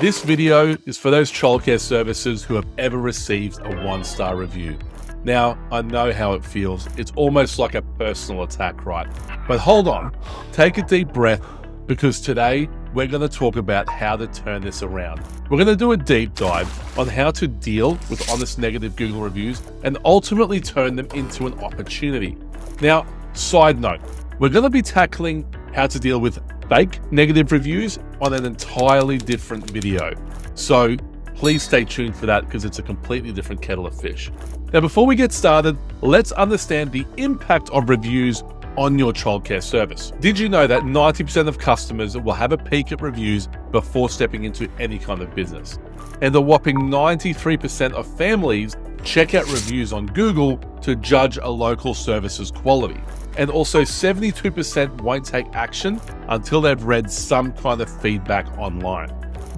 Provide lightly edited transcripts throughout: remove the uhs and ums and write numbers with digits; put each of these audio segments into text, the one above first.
This video is for those childcare services who have ever received a 1-star review. Now, I know how it feels. It's almost like a personal attack, right? But hold on, take a deep breath, because today we're going to talk about how to turn this around. We're going to do a deep dive on how to deal with honest negative Google reviews and ultimately turn them into an opportunity. Now, side note, we're going to be tackling how to deal with fake negative reviews on an entirely different video. So please stay tuned for that, because it's a completely different kettle of fish. Now, before we get started, let's understand the impact of reviews on your childcare service. Did you know that 90% of customers will have a peek at reviews before stepping into any kind of business? And a whopping 93% of families check out reviews on Google to judge a local service's quality. And also 72% won't take action until they've read some kind of feedback online.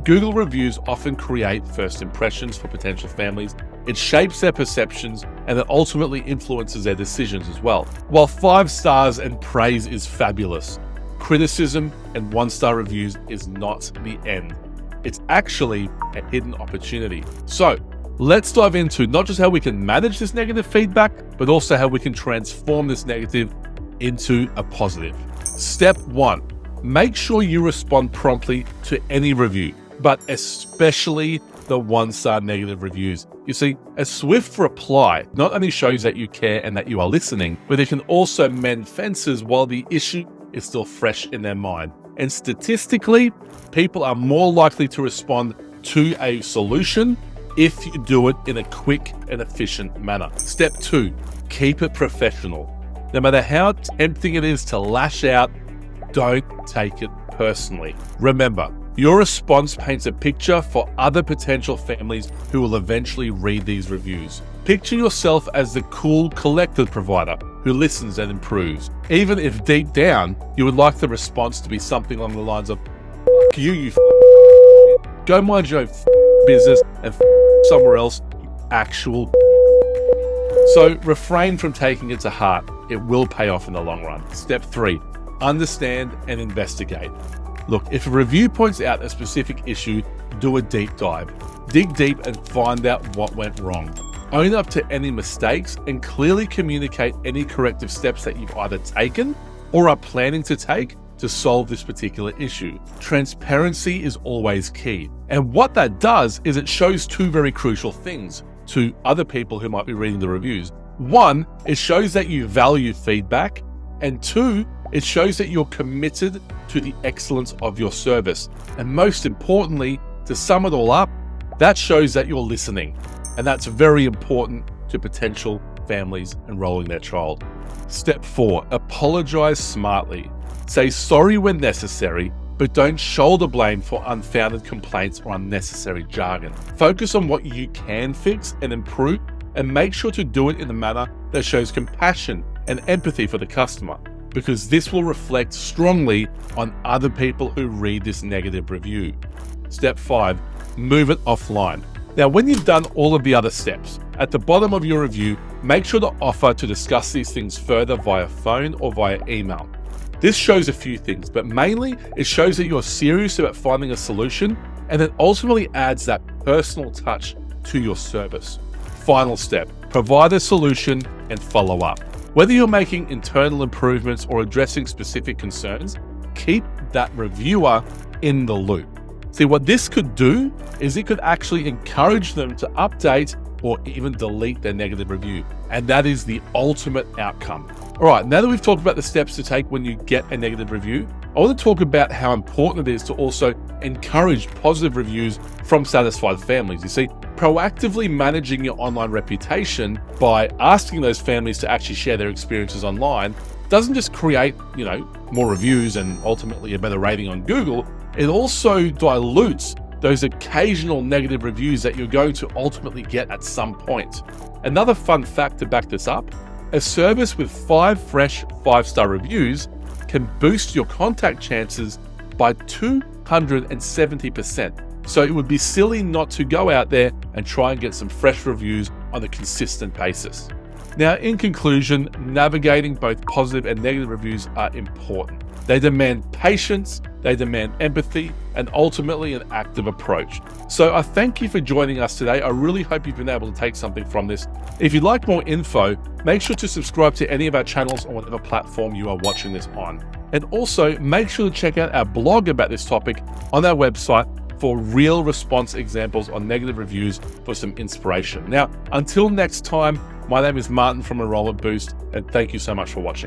Google reviews often create first impressions for potential families. It shapes their perceptions, and it ultimately influences their decisions as well. While 5 stars and praise is fabulous, criticism and 1-star reviews is not the end. It's actually a hidden opportunity. So let's dive into not just how we can manage this negative feedback, but also how we can transform this negative into a positive. Step 1, make sure you respond promptly to any review, but especially the 1-star negative reviews. You see, a swift reply not only shows that you care and that you are listening, but it can also mend fences while the issue is still fresh in their mind. And statistically, people are more likely to respond to a solution if you do it in a quick and efficient manner. Step 2, keep it professional. No matter how tempting it is to lash out, don't take it personally. Remember, your response paints a picture for other potential families who will eventually read these reviews. Picture yourself as the cool, collected provider who listens and improves, even if deep down you would like the response to be something along the lines of, "F you go mind your own business and somewhere else, you actual." So refrain from taking it to heart. It will pay off in the long run. Step 3, understand and investigate. Look, if a review points out a specific issue, do a deep dive. Dig deep and find out what went wrong. Own up to any mistakes and clearly communicate any corrective steps that you've either taken or are planning to take to solve this particular issue. Transparency is always key. And what that does is it shows 2 very crucial things to other people who might be reading the reviews. 1, it shows that you value feedback, and 2, it shows that you're committed to the excellence of your service. And most importantly, to sum it all up, that shows that you're listening. And that's very important to potential families enrolling their child. Step 4, apologize smartly. Say sorry when necessary, but don't shoulder blame for unfounded complaints or unnecessary jargon. Focus on what you can fix and improve, and make sure to do it in a manner that shows compassion and empathy for the customer, because this will reflect strongly on other people who read this negative review. Step 5, move it offline. Now, when you've done all of the other steps, at the bottom of your review, make sure to offer to discuss these things further via phone or via email. This shows a few things, but mainly it shows that you're serious about finding a solution, and it ultimately adds that personal touch to your service. Final step, provide a solution and follow up. Whether you're making internal improvements or addressing specific concerns, keep that reviewer in the loop. See, what this could do is it could actually encourage them to update or even delete their negative review. And that is the ultimate outcome. All right, now that we've talked about the steps to take when you get a negative review, I want to talk about how important it is to also encourage positive reviews from satisfied families. You see, proactively managing your online reputation by asking those families to actually share their experiences online doesn't just create, more reviews and ultimately a better rating on Google. It also dilutes those occasional negative reviews that you're going to ultimately get at some point. Another fun fact to back this up, a service with 5 fresh 5-star reviews can boost your contact chances by 270%. So it would be silly not to go out there and try and get some fresh reviews on a consistent basis. Now, in conclusion, navigating both positive and negative reviews are important. They demand patience, they demand empathy and ultimately an active approach. So I thank you for joining us today. I really hope you've been able to take something from this. If you'd like more info, make sure to subscribe to any of our channels on whatever platform you are watching this on. And also make sure to check out our blog about this topic on our website for real response examples on negative reviews for some inspiration. Now, until next time, my name is Martin from Enrolment Boost, and thank you so much for watching.